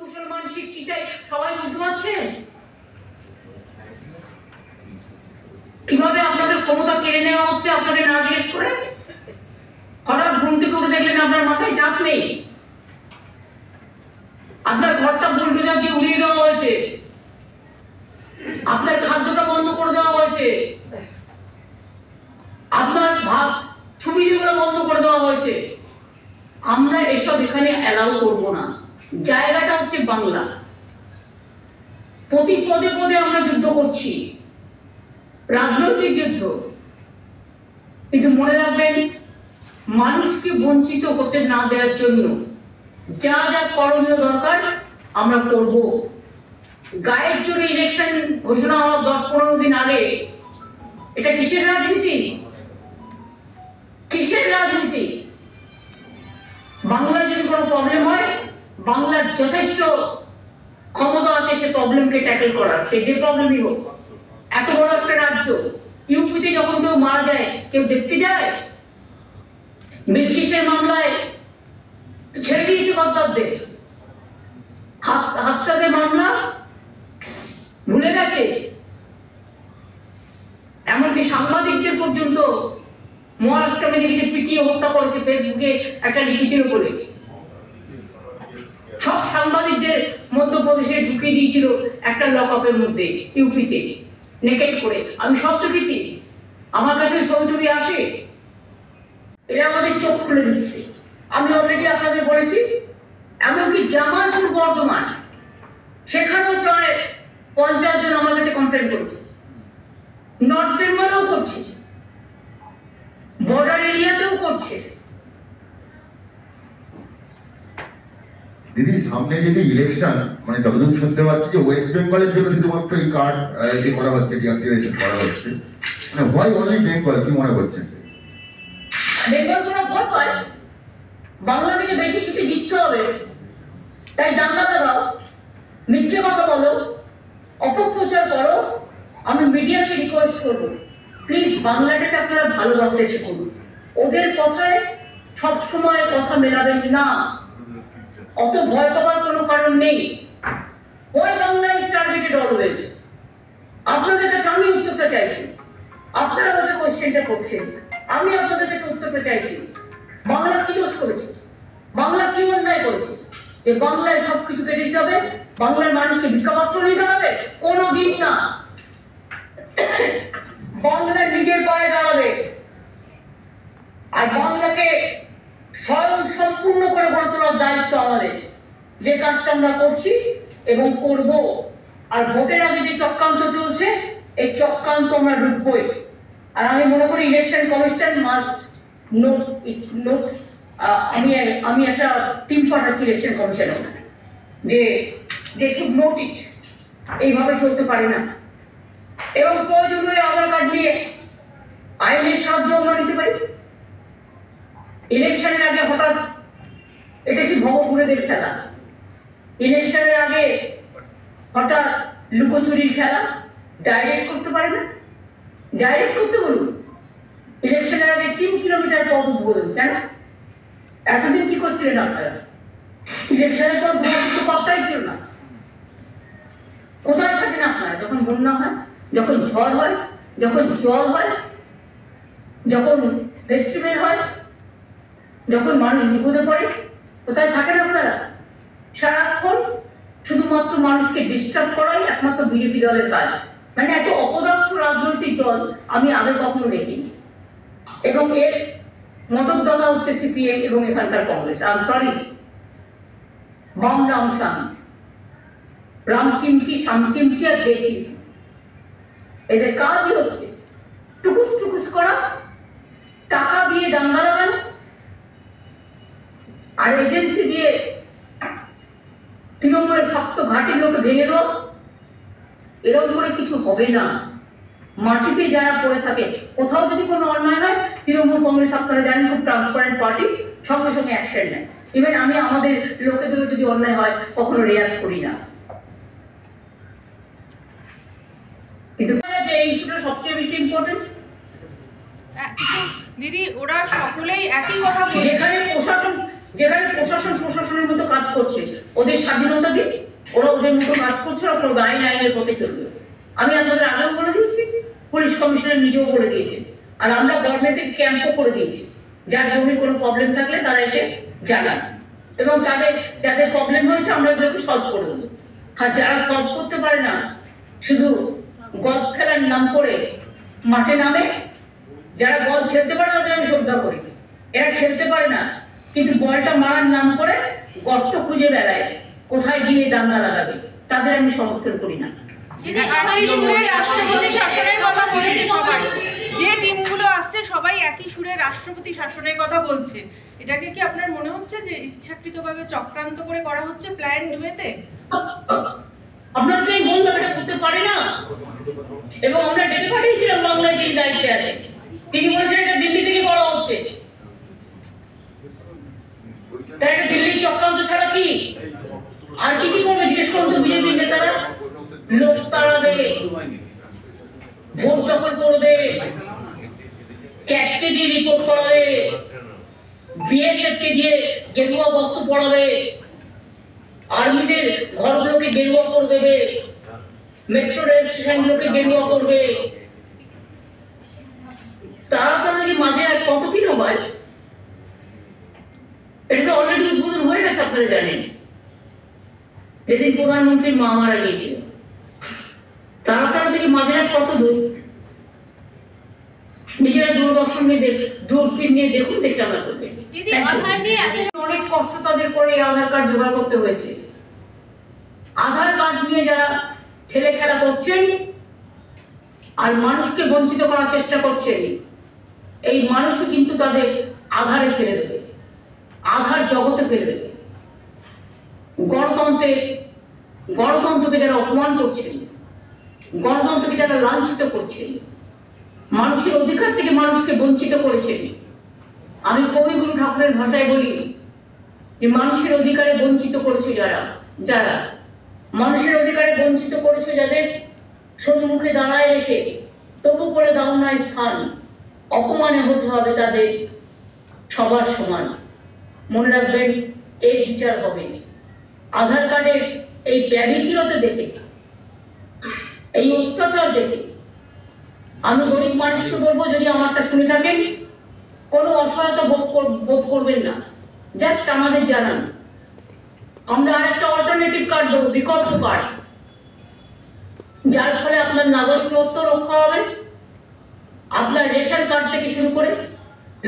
মুসলমান শিখ ইসাই সবাই বুঝতে পারছেন কিভাবে আপনাদের ক্ষমতা কেড়ে নেওয়া হচ্ছে আপনাকে না জিজ্ঞেস করে? হঠাৎ ঘুম থেকে উঠে দেখলেন আপনার মাথায় চাপ নেই, আপনার ঘরটা বুলডোজার দিয়ে উড়িয়ে দেওয়া হয়েছে, আপনার খাদ্যটা বন্ধ করে দেওয়া হয়েছে, আপনার ভাত ছবিগুলো বন্ধ করে দেওয়া হয়েছে। আমরা এসব এখানে অ্যালাউ করব না। জায়গাটা হচ্ছে বাংলা, প্রতি পদে পদে আমরা যুদ্ধ করছি, রাজনৈতিক যুদ্ধ, কিন্তু মনে রাখবেন মানুষকে বঞ্চিত হতে না দেওয়ার জন্য যা যা করণীয় দরকার আমরা করব। গায়ের জোরে ইলেকশন ঘোষণা হওয়ার 10-15 দিন আগে এটা কিসের রাজনীতি? কিসের রাজনীতি? বাংলায় যদি কোনো প্রবলেম হয়, বাংলার যথেষ্ট ক্ষমতা আছে সে প্রবলেমকে ট্যাকেল করার, সে যে প্রবলেমই হোক। এত বড় একটা রাজ্য, ইউপিতে যখন কেউ মারা যায় কেউ দেখতে যায়? বিলকিসের মামলায় ছেড়ে দিয়েছে গদ্দারদের, হাফসাজের মামলা ভুলে গেছে, এমনকি সাংবাদিকদের পর্যন্ত মহারাষ্ট্র মেডিকেল পিটিয়ে হত্যা করেছে, ফেসবুকে একটা লিখেছিল বলে। সব সাংবাদিকদের মধ্যপ্রদেশে ঢুকিয়ে দিয়েছিল একটা লকআপের মধ্যে, ইউপিতে নেকেট করে। আমি সব দেখেছি, আমার কাছে ছবি টবি আসে। এরা আমাদের চোখ খুলে দিচ্ছে। আমি অলরেডি আপনাদের বলেছি, এমনকি জামালপুর বর্ধমান সেখানেও প্রায় 50 জন আমার কাছে কমপ্লেন করেছে। নর্থ বেঙ্গলেও করছে, বর্ডার এরিয়াতেও করছে। দিদি সামনে যদি ইলেকশন, মানে যতদূর শুনতে পাচ্ছি যে ওয়েস্ট বেঙ্গলের জন্য শুধুমাত্র এই কার্ড করা হচ্ছে, ডিঅ্যাক্টিভেশন করা হচ্ছে, মানে হোয়াই অনলি বেঙ্গল, কি মনে করছেন? বেঙ্গল কোনো ভয় পায়? বাংলা থেকে বেশি সিটে জিততে হবে, তাই দাঙ্গাটা দাও, মিথ্যে কথা বলো, অপপ্রচার করো। আমি মিডিয়াকে রিকোয়েস্ট করবো, প্লিজ বাংলাটাকে আপনারা ভালোবাসতে শিখুন। ওদের কথায় সবসময় কথা মেলাবেন না, অত ভয় পাওয়ার কোনো কারণ নেই। ওই বাংলা ইজ টার্গেটেড অলওয়েজ। আপনাদের কাছে আমি উত্তরটা চাইছি, আপনারা ওদের কোয়েশ্চেনটা করছেন, আমি আপনাদের কাছে উত্তরটা চাইছি। বাংলা কি দোষ করেছে? বাংলা কি অন্যায় করেছে যে বাংলায় সবকিছু কেটে দিতে হবে, বাংলার মানুষকে ভিক্ষাপত্র নিতে হবে? কোনোদিন না। বাংলা নিজের পায়ে দাঁড়াবে, আর বাংলাকে স্বয়ং সম্পূর্ণ করে গড়ে তোলার দায়িত্ব আমাদের। যে কাজটা আমরা করছি এবং করব। আর ভোটের আগে যে চক্রান্ত চলছে, এই চক্রান্ত আমরা রুখবই। আর আমি মনে করি ইলেকশন কমিশন মাস্ট নোট। আমি একটা টিম পাঠাচ্ছি ইলেকশন কমিশনে, যে শুড নোট ইট। এইভাবে চলতে পারে না। এবং প্রয়োজন হলে আধার কার্ড নিয়ে আইনের সাহায্য আমরা নিতে পারি। ইলেকশনের আগে হঠাৎ, এটা কি ভবঘুরেদের খেলা? ইলেকশনের আগে হঠাৎ লুকোচুরির খেলা? ডাইরেক্ট করতে পারে না? ডাইরেক্ট করতে বলুন। ইলেকশনের আগে 3 কিলোমিটার পথ বলুন, কেন? এতদিন কি করছিলেন আপনারা? ইলেকশনের পর কিছু পাত্তাই ছিল না। কোথায় থাকেন আপনারা যখন বন্যা হয়, যখন ঝড় হয়, যখন জল হয়, যখন ফেস্টিভ্যাল হয়, যখন মানুষ বিপদে পড়ে? কোথায় থাকেন আপনারা? সারাক্ষণ শুধুমাত্র মানুষকে ডিস্টার্ব করাই একমাত্র বিজেপি দলের কাজ। মানে এত অপদার্থ রাজনৈতিক দল আমি আগে কখনো দেখিনি। এবং এর মদতদাতা হচ্ছে সিপিএম এবং এখানকার কংগ্রেস। আই এম সরি, বাম রাম শাম, রাম চিমটি, শাম চিমটি আর দে চিমটি, এদের কাজই হচ্ছে টুকুস টুকুস করা, টাকা দিয়ে দাঙ্গা লাগানো, আর এজেন্সি দিয়ে তৃণমূলের শক্ত ঘাটির লোকে ভেঙে দেওয়া। এরকম করে কিছু হবে না। মাটিতে যারা পড়ে থাকে, কোথাও যদি কোনো অন্যায় হয়, তৃণমূল কংগ্রেস আপনারা জানেন খুব ট্রান্সপারেন্ট পার্টি, সঙ্গে সঙ্গে অ্যাকশন নেয়। ইভেন আমি আমাদের লোকেদের যদি অন্যায় হয় কখনো রেয়াজ করি না। কিন্তু যে ইস্যুটা সবচেয়ে বেশি ইম্পর্টেন্ট, দিদি ওরা সকলেই একই কথা বলছে। যেখানে প্রশাসন যেখানে প্রশাসনের মতো কাজ করছে, ওদের স্বাধীনতা দিন, ওরা ওদের মতো কাজ করছে, ওরা আইনের পথে চলবে। আমি আপনাদের আগেও বলে দিয়েছি, পুলিশ কমিশনার নিজেও বলে দিয়েছে, আর আমরা গভর্নমেন্টের ক্যাম্পও করে দিয়েছি। যার জমির কোনো প্রবলেম থাকলে তারা এসে জানান, এবং যাদের প্রবলেম হয়েছে আমরা এগুলোকে সলভ করে দেবো। আর যারা সলভ করতে পারে না, শুধু গল্ফ খেলার নাম করে মাঠে নামে, যারা বল খেলতে পারে তাদের আমি শ্রদ্ধা করি, এরা খেলতে পারে না কিন্তু বলটা মারার নাম করে গর্ত খুঁজে বেড়ায়, কোথায় গিয়ে দাঙ্গা লাগাবে, তাদের আমি সমর্থন করি না। যে টিমগুলো আসছে সবাই একই সুরে রাষ্ট্রপতি শাসনের কথা বলছে, এটাকে কি আপনার মনে হচ্ছে যে ইচ্ছাকৃতভাবে চক্রান্ত করে করা হচ্ছে, প্ল্যান ওয়েতে? আপনাকে বললাম এটা করতে পারে না, এবং আমরা ডেকে পাঠিয়েছিলাম বাংলায় যিনি দায়িত্বে আছে, তিনি বলেছেন এটা দিল্লি থেকে করা হচ্ছে। তাই এটা দিল্লির চক্রান্ত ছাড়া কি আর কি করবে জিজ্ঞেস করুন তো বিজেপি নেতারা। লোক তাড়াবে, ভোট দখল করবে, ক্যাটকে দিয়ে রিপোর্ট করাবে, বিএসএফ কে দিয়ে গেরুয়া বস্ত্র পরাবে, আর্মিদের ঘরগুলোকে গেরুয়া করে দেবে, মেট্রো রেল স্টেশনগুলোকে গেরুয়া করবে। তাড়াতাড়ি মাঝে আর কত কি হয়, এটা অলরেডি উদ্বোধন হয়ে গেছে, আপনারা জানেন। যেদিন প্রধানমন্ত্রীর মা মারা গিয়েছিল, তাড়াতাড়ি থেকে মাঝের কত দূর, নিজেরা দূরদর্শনে দূরবীন নিয়ে দেখুন, দেখে আমরা করবেন। অনেক কষ্ট তাদের করে এই আধার কার্ড জোগাড় করতে হয়েছে। আধার কার্ড নিয়ে যারা ছেলে খেলা করছেন আর মানুষকে বঞ্চিত করার চেষ্টা করছেন, এই মানুষও কিন্তু তাদের আধারে ফেলে দেবে, আধার জগতে ফেলে দেবে। গণতন্ত্রকে যারা অপমান করছেন, গণতন্ত্রকে যারা লাঞ্ছিত করছেন, মানুষের অধিকার থেকে মানুষকে বঞ্চিত করেছেন, আমি কবিগুরু ঠাকুরের ভাষায় বলি যে মানুষের অধিকারে বঞ্চিত করেছে যারা মানুষের অধিকারে বঞ্চিত করেছে, যাদের সম্মুখে দাঁড়ায় রেখে তবু করে দাও না স্থান, অপমানে হতে হবে তাদের সবার সমান। মনে রাখবেন, এই বিচার হবে। আধার কার্ডের এই ব্যভিচারতা দেখে, এই অত্যাচার দেখে আমি গরিব মানুষকে বলবো, যদি আমারটা শুনে থাকেন, কোনো অসহায়তা বোধ করবেন না, জাস্ট আমাদের জানান। আমরা আরেকটা অল্টারনেটিভ কার্ড দেবো, বিকল্প কার্ড, যার ফলে আপনার নাগরিকত্ব রক্ষা হবে। আপনার রেশন কার্ড থেকে শুরু করে,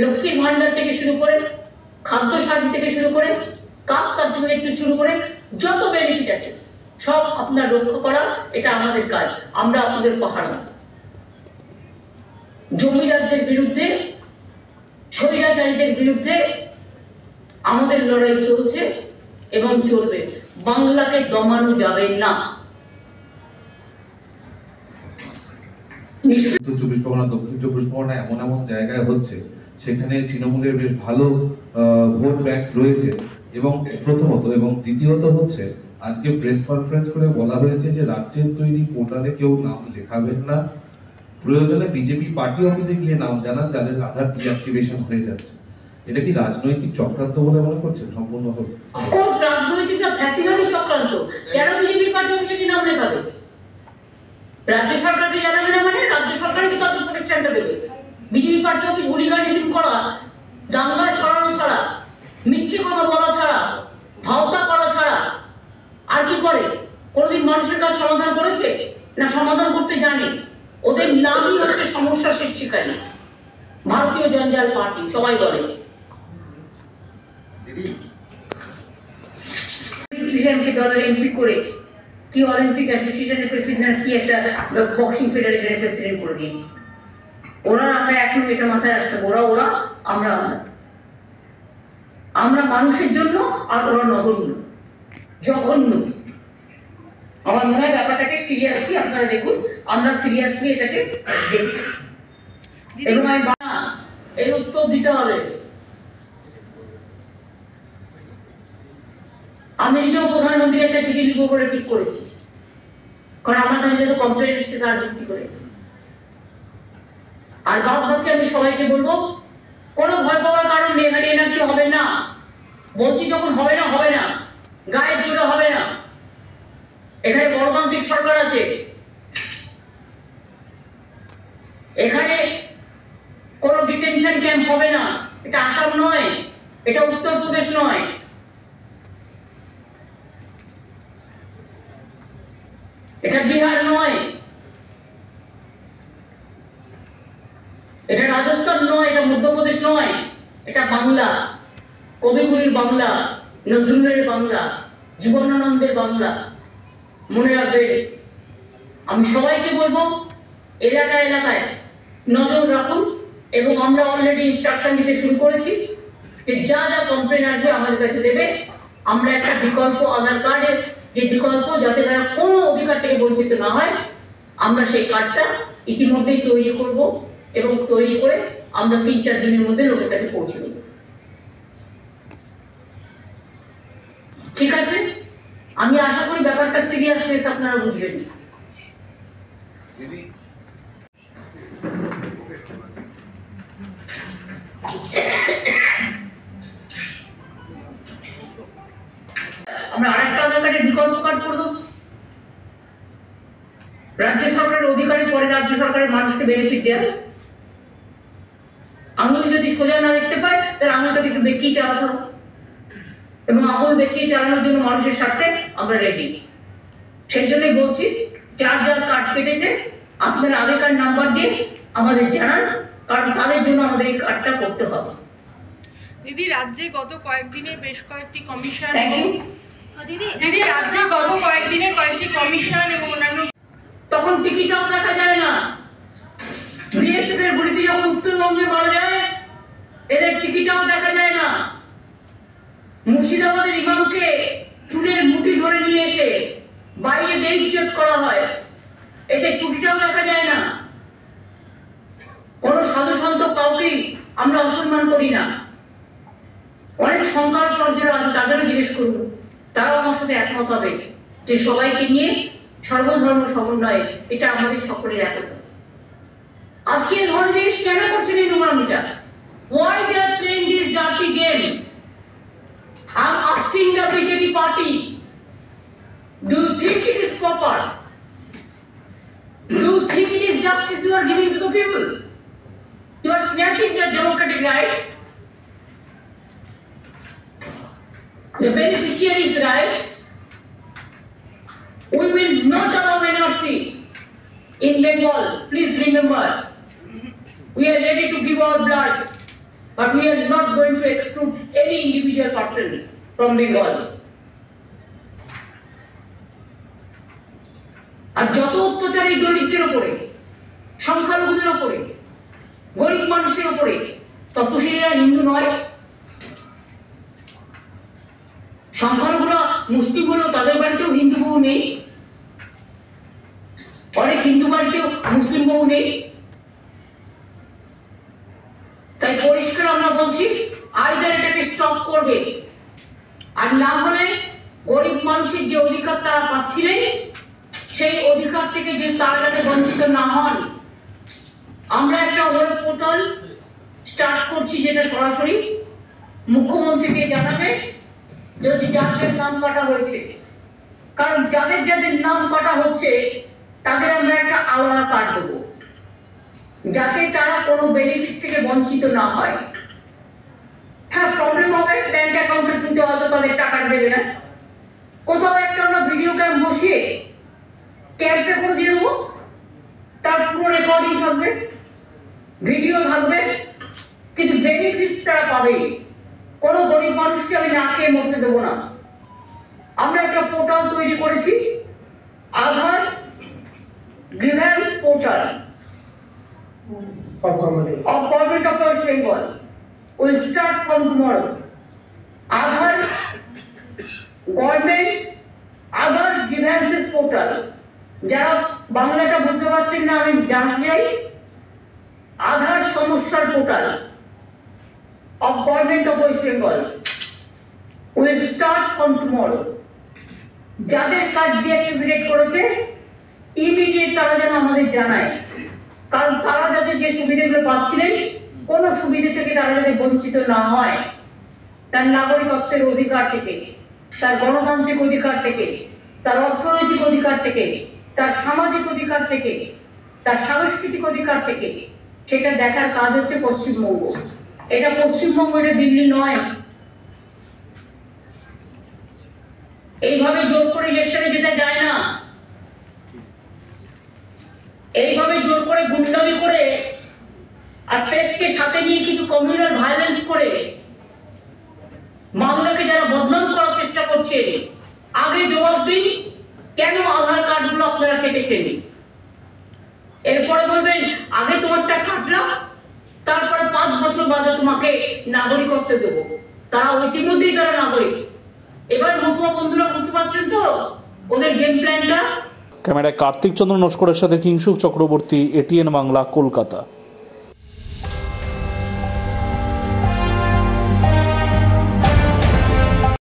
লক্ষ্মীর ভান্ডার থেকে শুরু করে, খাদ্য সাথী থেকে শুরু করে, কাস্ট সার্টিফিকেট থেকে শুরু করে যত বেনিফিট আছে সব আপনার রক্ষা করা, এটা আমাদের কাজ। আমরা আপনাদের পাহারা। জমিদারদের বিরুদ্ধে, স্বৈরাচারীদের বিরুদ্ধে আমাদের লড়াই চলছে এবং চলবে। বাংলাকে দমানো যাবে না। উত্তর চব্বিশ পরগনা, দক্ষিণ চব্বিশ পরগনা এমন জায়গায় হচ্ছে সেখানে তৃণমূলের বেশ ভালো ভোট ব্যাংক রয়েছে, এবং প্রথমত, এবং দ্বিতীয়ত হচ্ছে আজকে প্রেস কনফারেন্স করে বলা হয়েছে যে রাজ্যের তৈরি পোর্টালে কেউ নাম লেখাবেন না, প্রয়োজনে বিজেপি পার্টি অফিসে গিয়ে নাম জানান, তাদের আধার ডিঅ্যাক্টিভেশন হয়ে যাচ্ছে। এটা কি রাজনৈতিক চক্রান্ত বলে মনে করছেন সম্পূর্ণভাবে? অফকোর্স রাজনৈতিক না, ফ্যাসিবাদী চক্রান্ত। কেন বিজেপি পার্টি অফিসে কি নাম লেখাবে? রাজ্য সরকারকে জানাবে না, মানে রাজ্য সরকারকে তাদের প্রোটেকশনটা দেবে। বিজেপি পার্টি অফিস হুলিগানিজম করা, দাঙ্গা ছড়ানো ছাড়া, মিথ্যে কথা বলা ছাড়া, ধাওতা করা ছাড়া আর কি করে? কোনোদিন মানুষের কাজ সমাধান করেছে না? সমাধান করতে জানে। ওদের নামই হচ্ছে সমস্যা সৃষ্টিকারী, ভারতীয় জঞ্জাল পার্টি, সবাই বলে। দলের এমপি করে কি অলিম্পিক অ্যাসোসিয়েশনের প্রেসিডেন্ট, কি একটা বক্সিং ফেডারেশনের প্রেসিডেন্ট করে দিয়েছে। ওরা আমরা এখনো এটা মাথায় রাখতে, ওরা আমরা মানুষের জন্য, আর ওরা নগণ্য, জঘন্য। আমার মনে হয় ব্যাপারটাকে সিরিয়াসলি আপনারা দেখুন, আমরা সিরিয়াসলি এটাকে দেখছি, এবং এর উত্তর দিতে হবে। আমি নিজেও প্রধানমন্ত্রীকে একটা চিঠি লিখবো বলে ঠিক করেছি, কারণ আমার কাছে যত কমপ্লেন এসছে তার ভিত্তি করে। আর বাদ বাকি আমি সবাইকে বলবো, কোনো ভয় পাওয়ার কারণ নেই, এখানে এনার্জি হবে না। বলছি যখন হবে না হবে না, গায়ের জোরে হবে না। এখানে গণতান্ত্রিক সরকার আছে, এখানে কোনো ডিটেনশন ক্যাম্প হবে না। এটা আসাম নয়, এটা উত্তরপ্রদেশ নয়, এটা বিহার নয়, এটা রাজস্থান নয়, এটা মধ্যপ্রদেশ নয়, এটা বাংলা, কবিগুরুর বাংলা, নজরুলের বাংলা, জীবনানন্দের বাংলা। মনে রাখবেন, আমি সবাইকে বলবো এলাকায় এলাকায় নজর রাখুন, এবং আমরা অলরেডি ইনস্ট্রাকশন দিতে শুরু করেছি যে যা যা কমপ্লেন আসবে আমাদের কাছে দেবে। আমরা একটা বিকল্প আধার কার্ডের যে বিকল্প, যাতে তারা কোনো অধিকার থেকে বঞ্চিত না হয়, আমরা সেই কার্ডটা ইতিমধ্যেই তৈরি করব, এবং তৈরি করে আমরা 3-4 দিনের মধ্যে লোকের কাছে পৌঁছে দেব। ঠিক আছে, আমি আশা করি ব্যাপারটা সিরিয়াসনেস আপনারা বুঝবেন। আমরা আরেকটা আধার কার্ডের বিকল্প কার্ড করে দেবো। রাজ্য সরকারের অধিকারের পরে রাজ্য সরকারের মানুষকে বেনিফিট দেওয়া। আঙুল যদি সোজা না দেখতে পায়, তাহলে আঙুলটাকে একটু বেঁকিয়ে চালাতে হবে, এবং আঙুল বেঁকিয়ে চালানোর জন্য মানুষের স্বার্থে আমরা রেডি। সেই জন্যই বলছি, যার যার কার্ড কেটেছে আপনার আধার কার্ড নাম্বার দিয়ে আমাদের জানান, কারণ তাদের জন্য আমাদের এই কার্ডটা করতে হবে। দিদি, রাজ্যে গত কয়েকদিনে বেশ কয়েকটি কমিশন দিদি রাজ্যে গত কয়েকদিনে কয়েকটি কমিশন এবং অন্যান্য, তখন টিকিটাও দেখা যায় না। বিএসএফ এর গুলিতে যখন উত্তরবঙ্গে মারা যায়, এদের টিকিটাও দেখা যায় না। মুর্শিদাবাদের ইমামকে চুলের মুঠি ধরে নিয়ে এসে বাইরে বেইজ্জত করা হয়, এতে টুটিটাও দেখা যায় না। কোন সাধু সন্ত কাউকে আমরা অসম্মান করি না। অনেক সংখ্যালঘুরা আছে, তাদেরও জিজ্ঞেস করব, তারাও আমার সাথে একমত হবে যে সবাইকে নিয়ে সর্বধর্ম সমন্বয়, এটা আমাদের সকলের একতা। আজকে এই ধরনের জিনিস কেন করছেন এই নোংরামিটা? Why they are playing this dirty game? I'm asking the BJP party, do you think it is proper? Do you think it is justice you are giving to the people? You are snatching their democratic right, the beneficiaries' right. We will not allow NRC in Bengal. Please remember, we are ready to give our blood, but we are not going to exclude any individual person from Bengal. আর যত অত্যাচার এই দরিদ্রের উপরে, সংখ্যালঘুদের উপরে, গরিব মানুষের উপরে, তপশিলীরা হিন্দু নয়, সংখ্যালঘুরা মুসলিম হলেও তাদের বাড়িতেও হিন্দু বউ নেই, অনেক হিন্দু বাড়িতেও মুসলিম বউ নেই। তাই পরিষ্কার আমরা বলছি, আইদার এটাকে স্টপ করবে, আর না হলে গরিব মানুষের যে অধিকার তারা পাচ্ছিলেন, সেই অধিকার থেকে যে তারা যাতে বঞ্চিত না হন, আমরা একটা ওয়েব পোর্টাল স্টার্ট করছি, যেটা সরাসরি মুখ্যমন্ত্রীকে জানাবে যদি যাদের নাম কাটা হয়েছে। কারণ যাদের যাদের নাম কাটা হচ্ছে তাদের আমরা একটা আলাদা কার্ড দেবো, যাতে তারা কোনো বেনিফিট থেকে বঞ্চিত না হয়। হ্যাঁ, প্রবলেম হবে, ব্যাংক অ্যাকাউন্টে কিন্তু হয়তো তাদের টাকা দেবে না। কোথাও একটা আমরা ভিডিও ক্যাম্প বসিয়ে ক্যাম্পে করে দিয়ে দেবো, তার পুরো রেকর্ডিং থাকবে, ভিডিও থাকবে, কিন্তু বেনিফিট তারা পাবে। কোনো গরিব মানুষকে আমি না খেয়ে মরতে দেবো না। আমরা একটা পোর্টাল তৈরি করেছি, Aadhaar grievance portal of Government of West Bengal will start from tomorrow. Aadhaar Government Aadhaar Grievances Portal, যারা বাংলাটা বুঝতে পারছেন না আমি জানতে চাই, আধার সমস্যার portal of Government of West Bengal will start from tomorrow. যাদের কার্ড ডিঅ্যাক্টিভেট করেছে ইমিডিয়েট তারা যেন আমাদের জানায়, কারণ তারা যাতে যে সুবিধাগুলো পাচ্ছিলেন, কোন সুবিধা থেকে তারা যাতে বঞ্চিত না হয়। তার নাগরিকত্বের অধিকার থেকে, তার গণতান্ত্রিক অধিকার থেকে, তার অর্থনৈতিক অধিকার থেকে, তার সামাজিক অধিকার থেকে, তার সাংস্কৃতিক অধিকার থেকে, সেটা দেখার কাজ হচ্ছে পশ্চিমবঙ্গ। এটা পশ্চিমবঙ্গ, এটা দিল্লি নয়। এইভাবে জোর করে ইলেকশনে যেতে যায় না, এইভাবে জোর করে গুন্ডামি করে আর প্রেসকে সাথে নিয়ে কিছু কমিউনাল ভায়োলেন্স করে বাংলাকে যারা বদনাম করার চেষ্টা করছে, আগে জবাব দিন কেন আধার কার্ড গুলো আপনারা কেটেছেন। এরপরে বলবেন আগে তোমারটা কাটলাম, তারপরে 5 বছর বাদে তোমাকে নাগরিকত্ব দেবো। তারা ইতিমধ্যেই তারা নাগরিক। এবার মতুয়া বন্ধুরা বুঝতে পারছেন তো ওদের গেম প্ল্যানটা। ক্যামেরায় কার্তিক চন্দ্র নস্করের সাথে কিংশুক চক্রবর্তী, এটিএন বাংলা, কলকাতা।